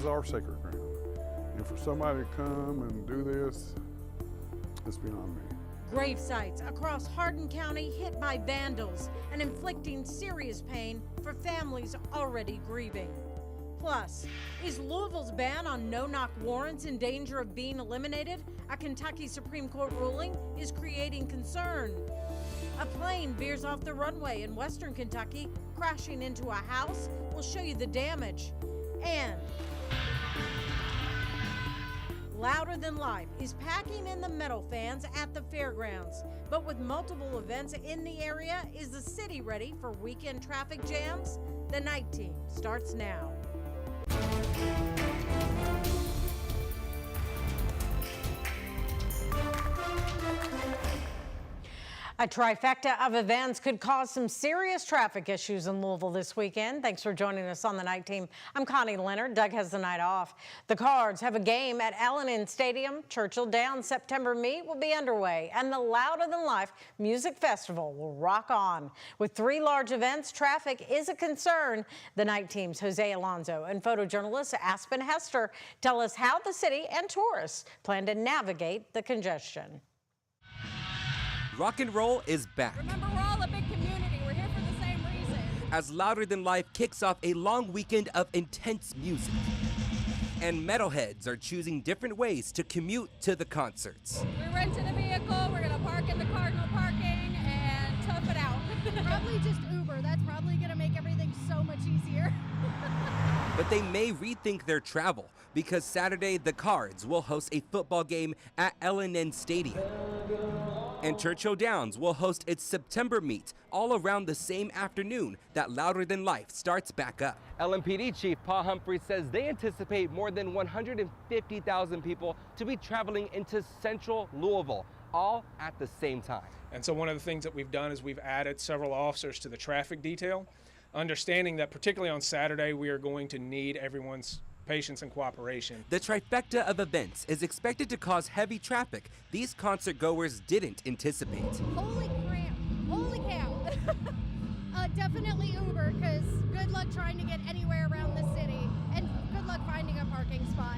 This is our sacred ground. And for somebody to come and do this, it's beyond me. Grave sites across Hardin County hit by vandals and inflicting serious pain for families already grieving. Plus, is Louisville's ban on no-knock warrants in danger of being eliminated? A Kentucky Supreme Court ruling is creating concern. A plane veers off the runway in western Kentucky, crashing into a house. We'll show you the damage. And Louder Than Life is packing in the metal fans at the fairgrounds. But with multiple events in the area, is the city ready for weekend traffic jams? The night team starts now. A trifecta of events could cause some serious traffic issues in Louisville this weekend. Thanks for joining us on the night team. I'm Connie Leonard. Doug has the night off. The Cards have a game at L&N Stadium. Churchill Downs September meet will be underway, and the Louder Than Life Music Festival will rock on. With 3 large events, traffic is a concern. The night team's Jose Alonso and photojournalist Aspen Hester tell us how the city and tourists plan to navigate the congestion. Rock and roll is back. Remember, we're all a big community. We're here for the same reason. As Louder Than Life kicks off a long weekend of intense music. And metalheads are choosing different ways to commute to the concerts. We rented a vehicle. We're going to park in the Cardinal parking and tough it out. Probably just Uber. That's probably going to make everything so much easier. But they may rethink their travel because Saturday the Cards will host a football game at L&N Stadium. And Churchill Downs will host its September meet all around the same afternoon that Louder Than Life starts back up. LMPD Chief Paul Humphrey says they anticipate more than 150,000 people to be traveling into central Louisville, all at the same time. And so one of the things that we've done is we've added several officers to the traffic detail, understanding that particularly on Saturday we are going to need everyone's patience and cooperation. The trifecta of events is expected to cause heavy traffic these concert goers didn't anticipate. Holy crap. Holy cow. Definitely Uber, because good luck trying to get anywhere around the city, and good luck finding a parking spot.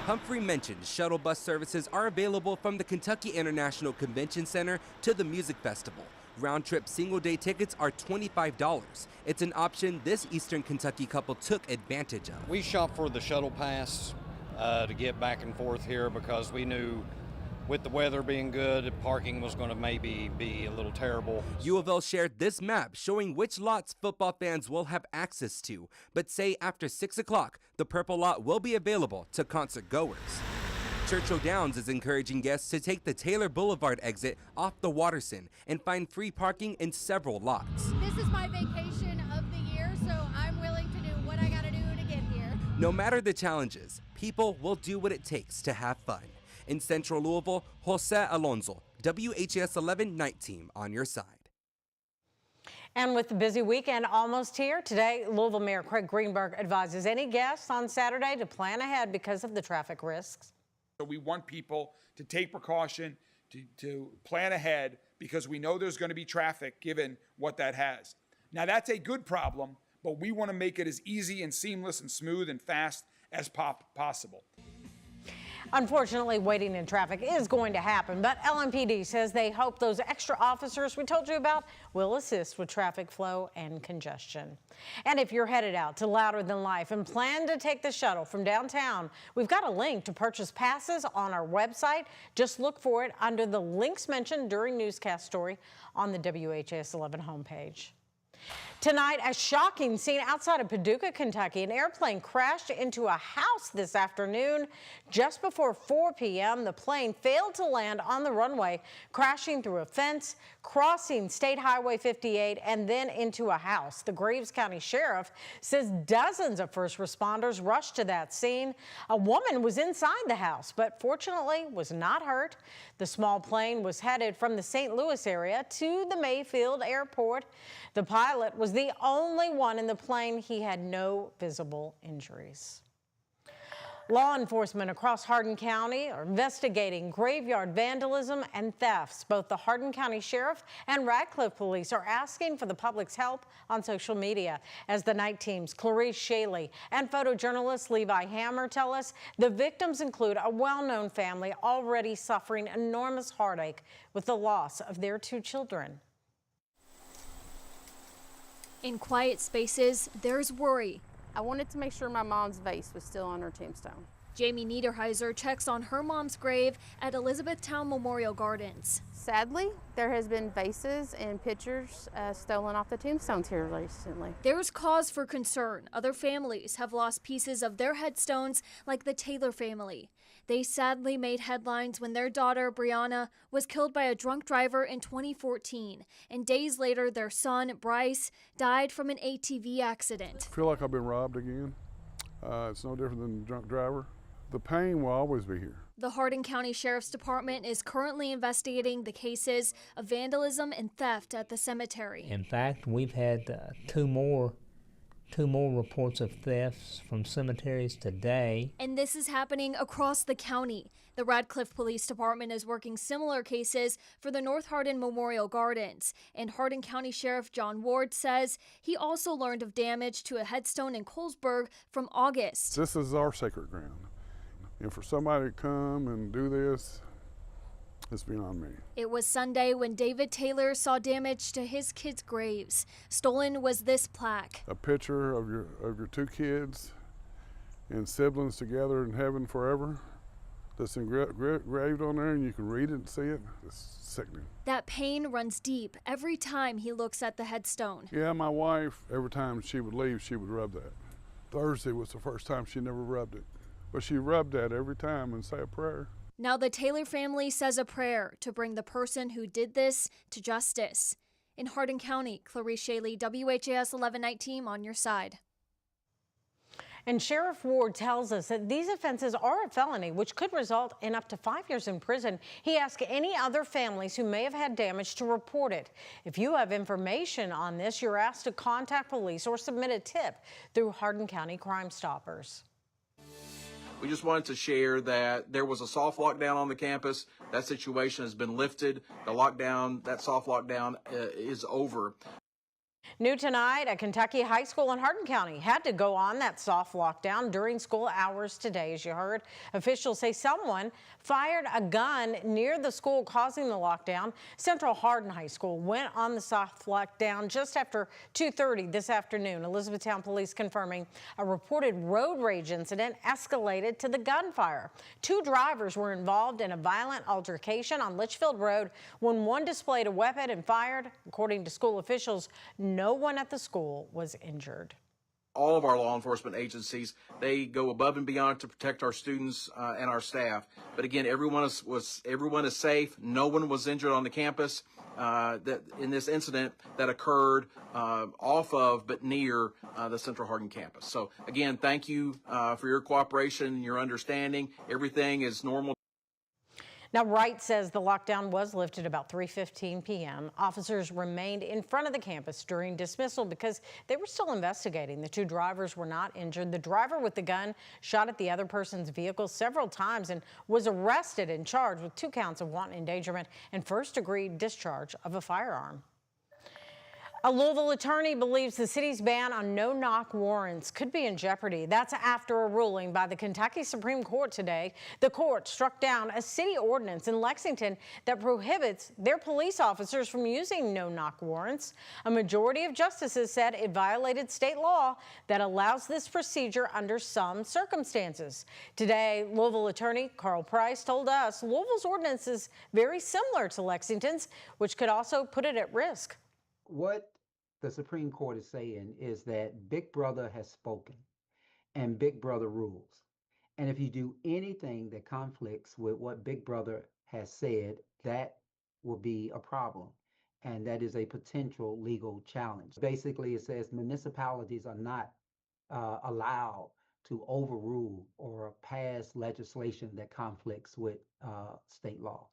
Humphrey mentioned shuttle bus services are available from the Kentucky International Convention Center to the music festival. Round-trip single-day tickets are $25. It's an option this Eastern Kentucky couple took advantage of. We shopped for the shuttle pass to get back and forth here because we knew with the weather being good, parking was going to maybe be a little terrible. U of L shared this map showing which lots football fans will have access to, but say after 6 o'clock, the purple lot will be available to concert goers. Churchill Downs is encouraging guests to take the Taylor Boulevard exit off the Watterson and find free parking in several lots. This is my vacation of the year, so I'm willing to do what I gotta do to get here. No matter the challenges, people will do what it takes to have fun. In central Louisville, Jose Alonso, WHAS11 Night Team on your side. And with the busy weekend almost here, today Louisville Mayor Craig Greenberg advises any guests on Saturday to plan ahead because of the traffic risks. So we want people to take precaution, to plan ahead, because we know there's going to be traffic given what that has. Now that's a good problem, but we want to make it as easy and seamless and smooth and fast as possible. Unfortunately, waiting in traffic is going to happen, but LMPD says they hope those extra officers we told you about will assist with traffic flow and congestion. And if you're headed out to Louder Than Life and plan to take the shuttle from downtown, we've got a link to purchase passes on our website. Just look for it under the links mentioned during newscast story on the WHAS11 homepage. Tonight, a shocking scene outside of Paducah, Kentucky. An airplane crashed into a house this afternoon. Just before 4 p.m., the plane failed to land on the runway, crashing through a fence, crossing State Highway 58, and then into a house. The Graves County Sheriff says dozens of first responders rushed to that scene. A woman was inside the house, but fortunately was not hurt. The small plane was headed from the St. Louis area to the Mayfield Airport. The pilot was the only one in the plane. He had no visible injuries. Law enforcement across Hardin County are investigating graveyard vandalism and thefts. Both the Hardin County Sheriff and Radcliffe Police are asking for the public's help on social media. As the night teams Clarice Shaley and photojournalist Levi Hammer tell us, the victims include a well-known family already suffering enormous heartache with the loss of their 2 children. In quiet spaces, there's worry. I wanted to make sure my mom's vase was still on her tombstone. Jamie Niederheiser checks on her mom's grave at Elizabethtown Memorial Gardens. Sadly, there has been vases and pictures stolen off the tombstones here recently. There's cause for concern. Other families have lost pieces of their headstones, like the Taylor family. They sadly made headlines when their daughter, Brianna, was killed by a drunk driver in 2014. And days later, their son, Bryce, died from an ATV accident. I feel like I've been robbed again. It's no different than a drunk driver. The pain will always be here. The Hardin County Sheriff's Department is currently investigating the cases of vandalism and theft at the cemetery. In fact, we've had two more reports of thefts from cemeteries today. And this is happening across the county. The Radcliffe Police Department is working similar cases for the North Hardin Memorial Gardens. And Hardin County Sheriff John Ward says he also learned of damage to a headstone in Colesburg from August. This is our sacred ground. And for somebody to come and do this, it's beyond me. It was Sunday when David Taylor saw damage to his kids' graves. Stolen was this plaque. A picture of your 2 kids and siblings together in heaven forever. That's engraved on there, and you can read it and see it. It's sickening. That pain runs deep every time he looks at the headstone. Yeah, my wife, every time she would leave, she would rub that. Thursday was the first time she never rubbed it. But she rubbed that every time and say a prayer. Now the Taylor family says a prayer to bring the person who did this to justice. In Hardin County, Clarice Shaley, WHAS11 Night Team on your side. And Sheriff Ward tells us that these offenses are a felony, which could result in up to 5 years in prison. He asked any other families who may have had damage to report it. If you have information on this, you're asked to contact police or submit a tip through Hardin County Crime Stoppers. We just wanted to share that there was a soft lockdown on the campus. That situation has been lifted. The lockdown, that soft lockdown is over. New tonight, a Kentucky high school in Hardin County had to go on that soft lockdown during school hours today, as you heard. Officials say someone fired a gun near the school, causing the lockdown. Central Hardin High School went on the soft lockdown just after 2:30 this afternoon. Elizabethtown police confirming a reported road rage incident escalated to the gunfire. 2 drivers were involved in a violent altercation on Litchfield Road when one displayed a weapon and fired. According to school officials, no one at the school was injured. All of our law enforcement agencies, they go above and beyond to protect our students and our staff. But again, everyone is safe. No one was injured on the campus in this incident that occurred off of but near the Central Hardin campus. So again, thank you for your cooperation and your understanding. Everything is normal. Now, Wright says the lockdown was lifted about 3:15 p.m. Officers remained in front of the campus during dismissal because they were still investigating. The 2 drivers were not injured. The driver with the gun shot at the other person's vehicle several times and was arrested and charged with 2 counts of wanton endangerment and first-degree discharge of a firearm. A Louisville attorney believes the city's ban on no-knock warrants could be in jeopardy. That's after a ruling by the Kentucky Supreme Court today. The court struck down a city ordinance in Lexington that prohibits their police officers from using no-knock warrants. A majority of justices said it violated state law that allows this procedure under some circumstances. Today, Louisville attorney Carl Price told us Louisville's ordinance is very similar to Lexington's, which could also put it at risk. What the Supreme Court is saying is that Big Brother has spoken and Big Brother rules. And if you do anything that conflicts with what Big Brother has said, that will be a problem. And that is a potential legal challenge. Basically, it says municipalities are not allowed to overrule or pass legislation that conflicts with state law.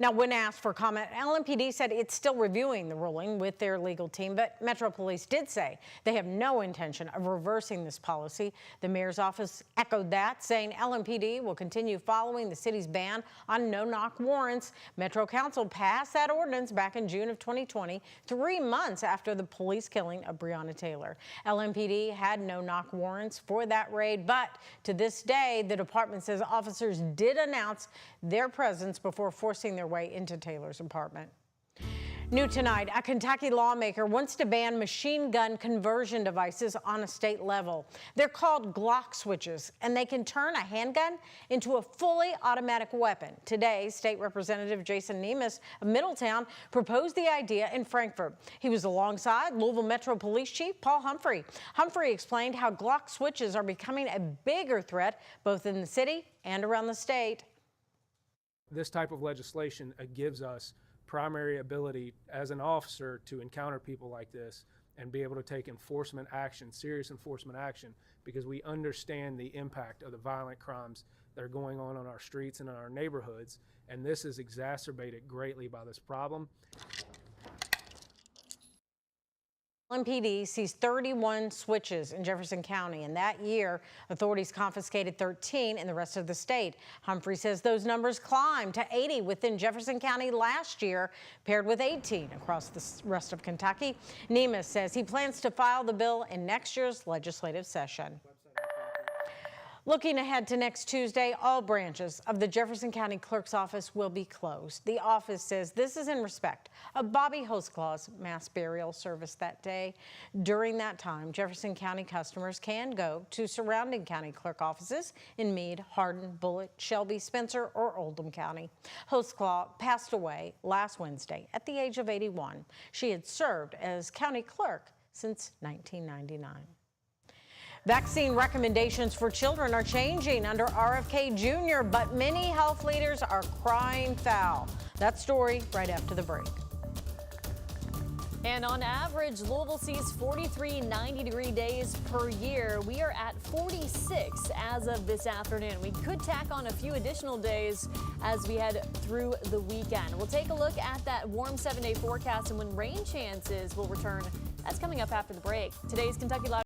Now, when asked for comment, LMPD said it's still reviewing the ruling with their legal team, but Metro Police did say they have no intention of reversing this policy. The mayor's office echoed that, saying LMPD will continue following the city's ban on no-knock warrants. Metro Council passed that ordinance back in June of 2020, 3 months after the police killing of Breonna Taylor. LMPD had no-knock warrants for that raid, but to this day, the department says officers did announce their presence before forcing their way into Taylor's apartment. New tonight, a Kentucky lawmaker wants to ban machine gun conversion devices on a state level. They're called Glock switches, and they can turn a handgun into a fully automatic weapon. Today, State Representative Jason Nemes of Middletown proposed the idea in Frankfort. He was alongside Louisville Metro Police Chief Paul Humphrey. Humphrey explained how Glock switches are becoming a bigger threat both in the city and around the state. This type of legislation gives us primary ability as an officer to encounter people like this and be able to take enforcement action, serious enforcement action, because we understand the impact of the violent crimes that are going on our streets and in our neighborhoods, and this is exacerbated greatly by this problem. LMPD seized 31 switches in Jefferson County, and that year, authorities confiscated 13 in the rest of the state. Humphrey says those numbers climbed to 80 within Jefferson County last year, paired with 18 across the rest of Kentucky. Nemes says he plans to file the bill in next year's legislative session. Looking ahead to next Tuesday, all branches of the Jefferson County Clerk's office will be closed. The office says this is in respect of Bobby Hostclaw's mass burial service that day. During that time, Jefferson County customers can go to surrounding county clerk offices in Meade, Hardin, Bullitt, Shelby, Spencer, or Oldham County. Hostclaw passed away last Wednesday at the age of 81. She had served as county clerk since 1999. Vaccine recommendations for children are changing under RFK Jr., but many health leaders are crying foul. That story right after the break. And on average, Louisville sees 43 90-degree days per year. We are at 46 as of this afternoon. We could tack on a few additional days as we head through the weekend. We'll take a look at that warm 7-day forecast and when rain chances will return. That's coming up after the break. Today's Kentucky Live